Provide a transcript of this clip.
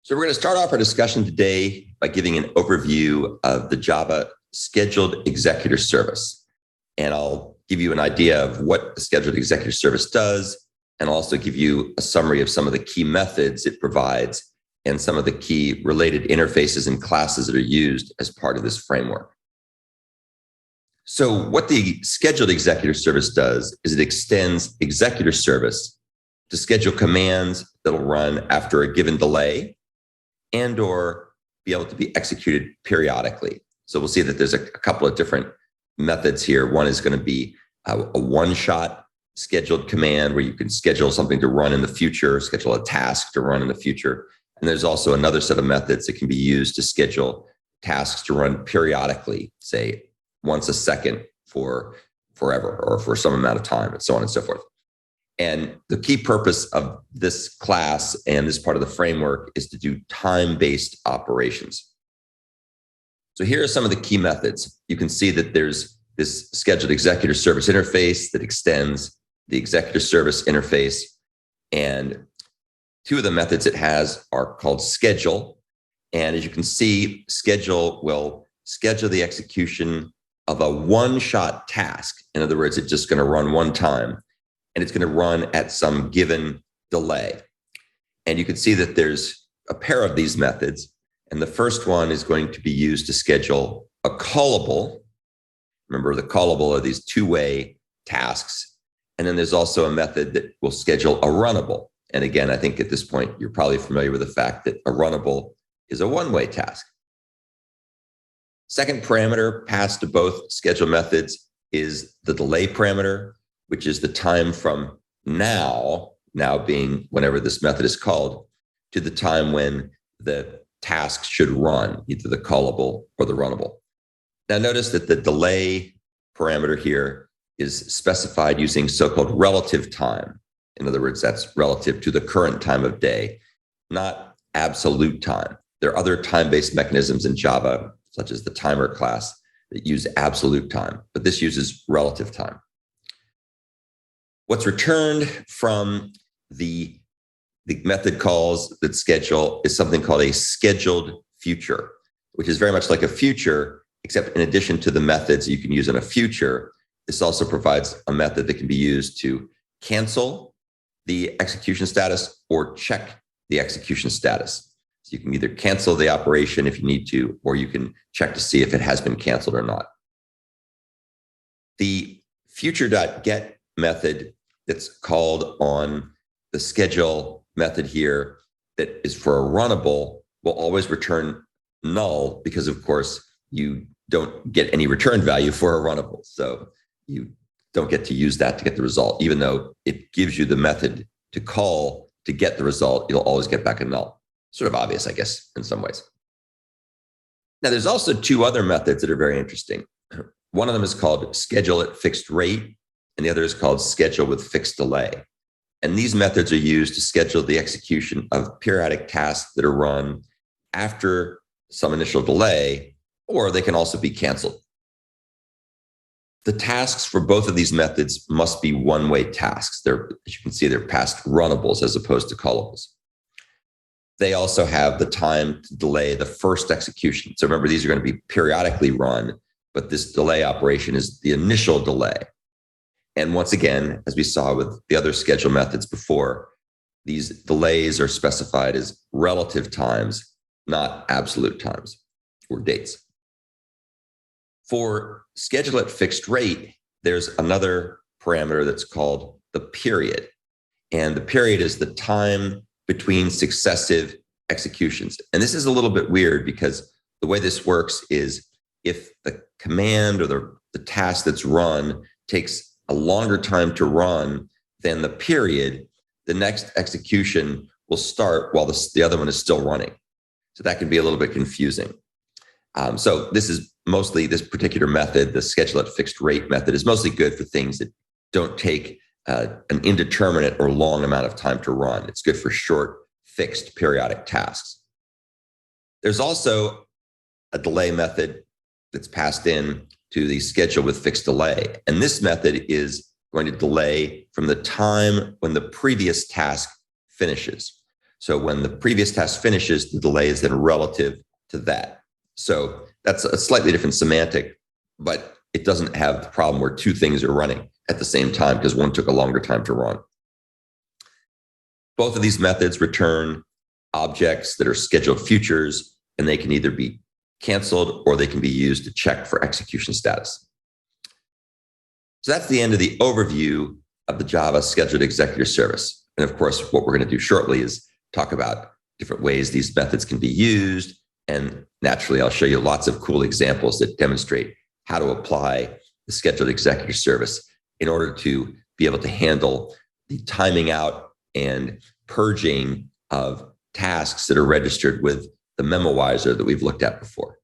So we're going to start off our discussion today by giving an overview of the Java Scheduled Executor Service. And I'll give you an idea of what the Scheduled Executor Service does, and I'll also give you a summary of some of the key methods it provides and some of the key related interfaces and classes that are used as part of this framework. So what the Scheduled Executor Service does is it extends executor service to schedule commands that'll run after a given delay and or be able to be executed periodically. So we'll see that there's a couple of different methods here. One is going to be a one-shot scheduled command where you can schedule something to run in the future, schedule a task to run in the future. And there's also another set of methods that can be used to schedule tasks to run periodically, say once a second for forever or for some amount of time, and so on and so forth. And the key purpose of this class and this part of the framework is to do time-based operations. So here are some of the key methods. You can see that there's this scheduled executor service interface that extends the executor service interface. And two of the methods it has are called schedule. And as you can see, schedule will schedule the execution of a one-shot task. In other words, it's just going to run one time. And it's going to run at some given delay. And you can see that there's a pair of these methods. And the first one is going to be used to schedule a callable. Remember, the callable are these two-way tasks. And then there's also a method that will schedule a runnable. And again, I think at this point, you're probably familiar with the fact that a runnable is a one-way task. Second parameter passed to both schedule methods is the delay parameter, which is the time from now being whenever this method is called, to the time when the task should run, either the callable or the runnable. Now notice that the delay parameter here is specified using so-called relative time. In other words, that's relative to the current time of day, not absolute time. There are other time-based mechanisms in Java, such as the timer class, that use absolute time, but this uses relative time. What's returned from the method calls that schedule is something called a scheduled future, which is very much like a future, except in addition to the methods you can use in a future, this also provides a method that can be used to cancel the execution status or check the execution status. So you can either cancel the operation if you need to, or you can check to see if it has been canceled or not. The future.get method that's called on the schedule method here that is for a runnable will always return null because, of course, you don't get any return value for a runnable. So you don't get to use that to get the result. Even though it gives you the method to call to get the result, you'll always get back a null. Sort of obvious, I guess, in some ways. Now, there's also two other methods that are very interesting. One of them is called schedule at fixed rate, and the other is called schedule with fixed delay. And these methods are used to schedule the execution of periodic tasks that are run after some initial delay, or they can also be canceled. The tasks for both of these methods must be one-way tasks. As you can see, they're past runnables as opposed to callables. They also have the time to delay the first execution. So remember, these are going to be periodically run, but this delay operation is the initial delay. And once again, as we saw with the other schedule methods before, these delays are specified as relative times, not absolute times or dates. For schedule at fixed rate, there's another parameter that's called the period. And the period is the time between successive executions. And this is a little bit weird because the way this works is if the command or the task that's run takes a longer time to run than the period, the next execution will start while the other one is still running. So that can be a little bit confusing. So this is mostly, this particular method, the schedule at fixed rate method, is mostly good for things that don't take an indeterminate or long amount of time to run. It's good for short, fixed periodic tasks. There's also a delay method that's passed in to the schedule with fixed delay. And this method is going to delay from the time when the previous task finishes. So when the previous task finishes, the delay is then relative to that. So that's a slightly different semantic, but it doesn't have the problem where two things are running at the same time because one took a longer time to run. Both of these methods return objects that are scheduled futures, and they can either be canceled or they can be used to check for execution status. So that's the end of the overview of the Java Scheduled Executor Service. And of course, what we're going to do shortly is talk about different ways these methods can be used. And naturally, I'll show you lots of cool examples that demonstrate how to apply the Scheduled Executor Service in order to be able to handle the timing out and purging of tasks that are registered with the memoizer that we've looked at before.